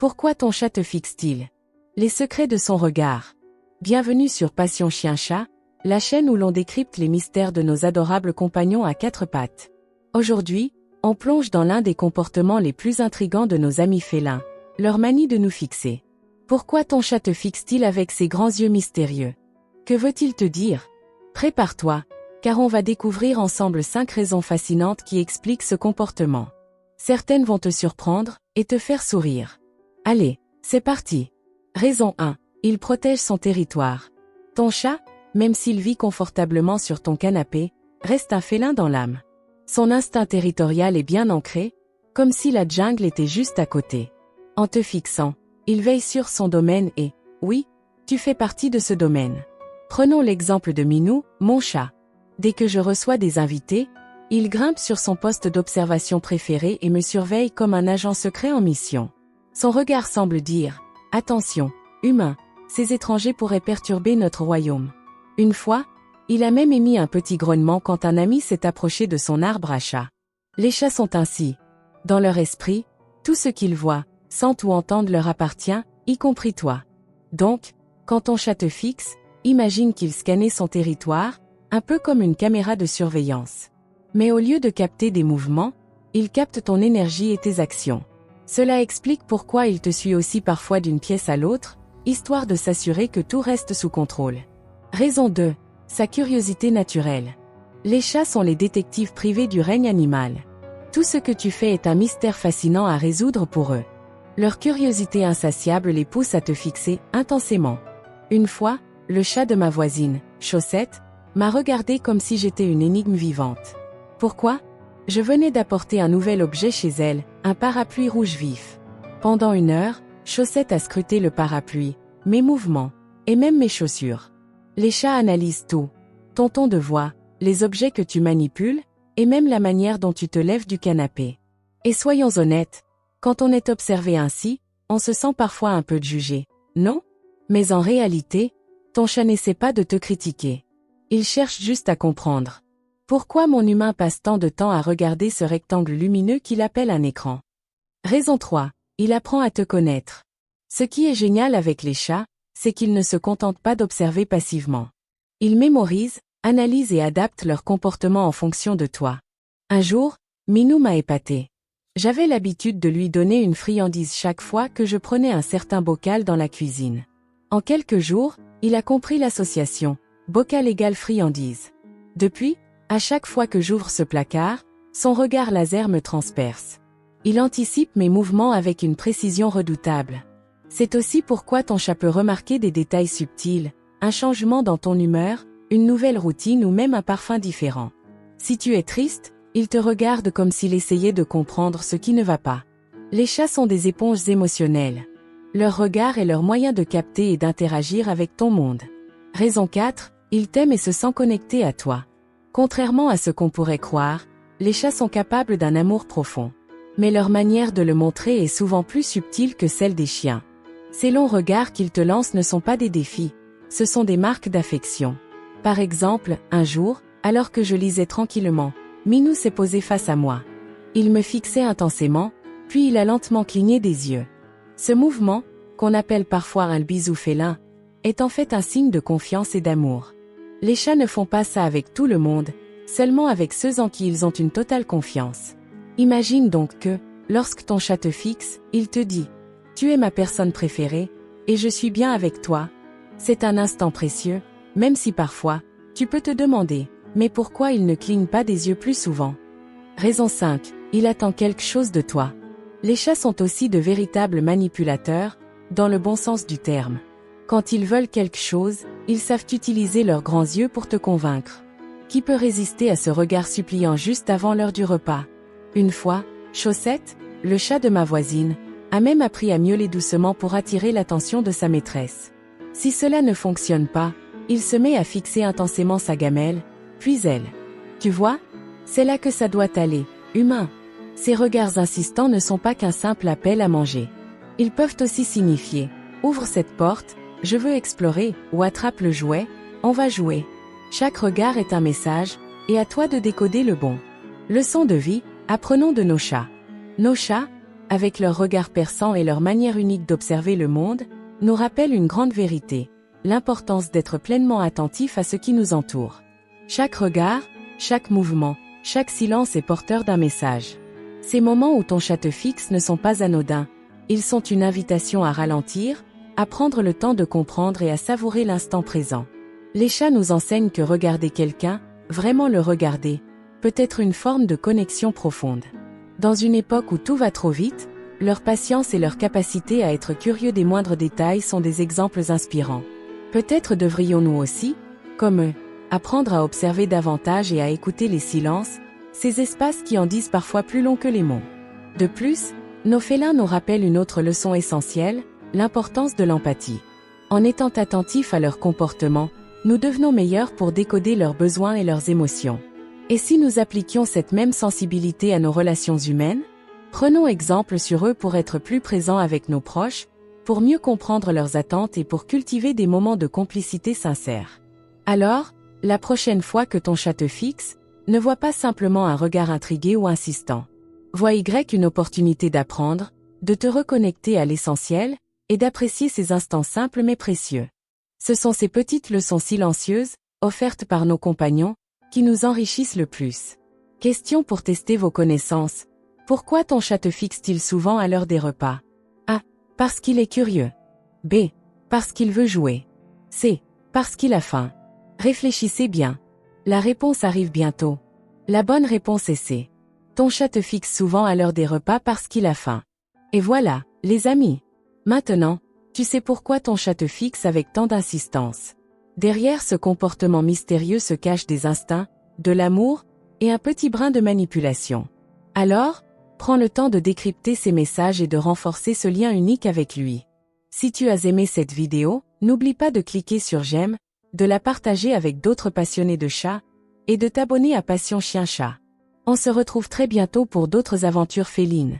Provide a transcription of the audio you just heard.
Pourquoi ton chat te fixe-t-il? Les secrets de son regard. Bienvenue sur Passion Chien-Chat, la chaîne où l'on décrypte les mystères de nos adorables compagnons à quatre pattes. Aujourd'hui, on plonge dans l'un des comportements les plus intrigants de nos amis félins, leur manie de nous fixer. Pourquoi ton chat te fixe-t-il avec ses grands yeux mystérieux? Que veut-il te dire? Prépare-toi, car on va découvrir ensemble 5 raisons fascinantes qui expliquent ce comportement. Certaines vont te surprendre et te faire sourire. Allez, c'est parti. Raison 1. Il protège son territoire. Ton chat, même s'il vit confortablement sur ton canapé, reste un félin dans l'âme. Son instinct territorial est bien ancré, comme si la jungle était juste à côté. En te fixant, il veille sur son domaine et, oui, tu fais partie de ce domaine. Prenons l'exemple de Minou, mon chat. Dès que je reçois des invités, il grimpe sur son poste d'observation préféré et me surveille comme un agent secret en mission. Son regard semble dire « Attention, humain, ces étrangers pourraient perturber notre royaume ». Une fois, il a même émis un petit grognement quand un ami s'est approché de son arbre à chat. Les chats sont ainsi. Dans leur esprit, tout ce qu'ils voient, sentent ou entendent leur appartient, y compris toi. Donc, quand ton chat te fixe, imagine qu'il scannait son territoire, un peu comme une caméra de surveillance. Mais au lieu de capter des mouvements, il capte ton énergie et tes actions. Cela explique pourquoi il te suit aussi parfois d'une pièce à l'autre, histoire de s'assurer que tout reste sous contrôle. Raison 2. Sa curiosité naturelle. Les chats sont les détectives privés du règne animal. Tout ce que tu fais est un mystère fascinant à résoudre pour eux. Leur curiosité insatiable les pousse à te fixer intensément. Une fois, le chat de ma voisine, Chaussette, m'a regardé comme si j'étais une énigme vivante. Pourquoi? Je venais d'apporter un nouvel objet chez elle, un parapluie rouge vif. Pendant 1 heure, Chaussette a scruté le parapluie, mes mouvements, et même mes chaussures. Les chats analysent tout. Ton ton de voix, les objets que tu manipules, et même la manière dont tu te lèves du canapé. Et soyons honnêtes, quand on est observé ainsi, on se sent parfois un peu jugé, non? Mais en réalité, ton chat n'essaie pas de te critiquer. Il cherche juste à comprendre. Pourquoi mon humain passe tant de temps à regarder ce rectangle lumineux qu'il appelle un écran? Raison 3. Il apprend à te connaître. Ce qui est génial avec les chats, c'est qu'ils ne se contentent pas d'observer passivement. Ils mémorisent, analysent et adaptent leur comportement en fonction de toi. Un jour, Minou m'a épaté. J'avais l'habitude de lui donner une friandise chaque fois que je prenais un certain bocal dans la cuisine. En quelques jours, il a compris l'association, bocal égale friandise. Depuis, à chaque fois que j'ouvre ce placard, son regard laser me transperce. Il anticipe mes mouvements avec une précision redoutable. C'est aussi pourquoi ton chat peut remarquer des détails subtils, un changement dans ton humeur, une nouvelle routine ou même un parfum différent. Si tu es triste, il te regarde comme s'il essayait de comprendre ce qui ne va pas. Les chats sont des éponges émotionnelles. Leur regard est leur moyen de capter et d'interagir avec ton monde. Raison 4, ils t'aiment et se sentent connectés à toi. Contrairement à ce qu'on pourrait croire, les chats sont capables d'un amour profond. Mais leur manière de le montrer est souvent plus subtile que celle des chiens. Ces longs regards qu'ils te lancent ne sont pas des défis, ce sont des marques d'affection. Par exemple, un jour, alors que je lisais tranquillement, Minou s'est posé face à moi. Il me fixait intensément, puis il a lentement cligné des yeux. Ce mouvement, qu'on appelle parfois un bisou félin, est en fait un signe de confiance et d'amour. Les chats ne font pas ça avec tout le monde, seulement avec ceux en qui ils ont une totale confiance. Imagine donc que, lorsque ton chat te fixe, il te dit « Tu es ma personne préférée, et je suis bien avec toi ». C'est un instant précieux, même si parfois, tu peux te demander « Mais pourquoi il ne cligne pas des yeux plus souvent ?» Raison 5. Il attend quelque chose de toi. Les chats sont aussi de véritables manipulateurs, dans le bon sens du terme. Quand ils veulent quelque chose, ils savent utiliser leurs grands yeux pour te convaincre. Qui peut résister à ce regard suppliant juste avant l'heure du repas? Une fois, Chaussette, le chat de ma voisine, a même appris à miauler doucement pour attirer l'attention de sa maîtresse. Si cela ne fonctionne pas, il se met à fixer intensément sa gamelle, puis elle. Tu vois? C'est là que ça doit aller, humain. Ces regards insistants ne sont pas qu'un simple appel à manger. Ils peuvent aussi signifier « Ouvre cette porte, je veux explorer » ou « Attrape le jouet, on va jouer ». Chaque regard est un message, et à toi de décoder le bon. Leçon de vie, apprenons de nos chats. Nos chats, avec leur regard perçant et leur manière unique d'observer le monde, nous rappellent une grande vérité, l'importance d'être pleinement attentif à ce qui nous entoure. Chaque regard, chaque mouvement, chaque silence est porteur d'un message. Ces moments où ton chat te fixe ne sont pas anodins, ils sont une invitation à ralentir, à prendre le temps de comprendre et à savourer l'instant présent. Les chats nous enseignent que regarder quelqu'un, vraiment le regarder, peut être une forme de connexion profonde. Dans une époque où tout va trop vite, leur patience et leur capacité à être curieux des moindres détails sont des exemples inspirants. Peut-être devrions-nous aussi, comme eux, apprendre à observer davantage et à écouter les silences, ces espaces qui en disent parfois plus long que les mots. De plus, nos félins nous rappellent une autre leçon essentielle, l'importance de l'empathie. En étant attentifs à leur comportement, nous devenons meilleurs pour décoder leurs besoins et leurs émotions. Et si nous appliquions cette même sensibilité à nos relations humaines? Prenons exemple sur eux pour être plus présents avec nos proches, pour mieux comprendre leurs attentes et pour cultiver des moments de complicité sincère. Alors, la prochaine fois que ton chat te fixe, ne vois pas simplement un regard intrigué ou insistant. Vois une opportunité d'apprendre, de te reconnecter à l'essentiel, et d'apprécier ces instants simples mais précieux. Ce sont ces petites leçons silencieuses, offertes par nos compagnons, qui nous enrichissent le plus. Question pour tester vos connaissances. Pourquoi ton chat te fixe-t-il souvent à l'heure des repas? A. Parce qu'il est curieux. B. Parce qu'il veut jouer. C. Parce qu'il a faim. Réfléchissez bien. La réponse arrive bientôt. La bonne réponse est C. Ton chat te fixe souvent à l'heure des repas parce qu'il a faim. Et voilà, les amis. Maintenant, tu sais pourquoi ton chat te fixe avec tant d'insistance. Derrière ce comportement mystérieux se cachent des instincts, de l'amour, et un petit brin de manipulation. Alors, prends le temps de décrypter ces messages et de renforcer ce lien unique avec lui. Si tu as aimé cette vidéo, n'oublie pas de cliquer sur j'aime, de la partager avec d'autres passionnés de chats, et de t'abonner à Passion Chien Chat. On se retrouve très bientôt pour d'autres aventures félines.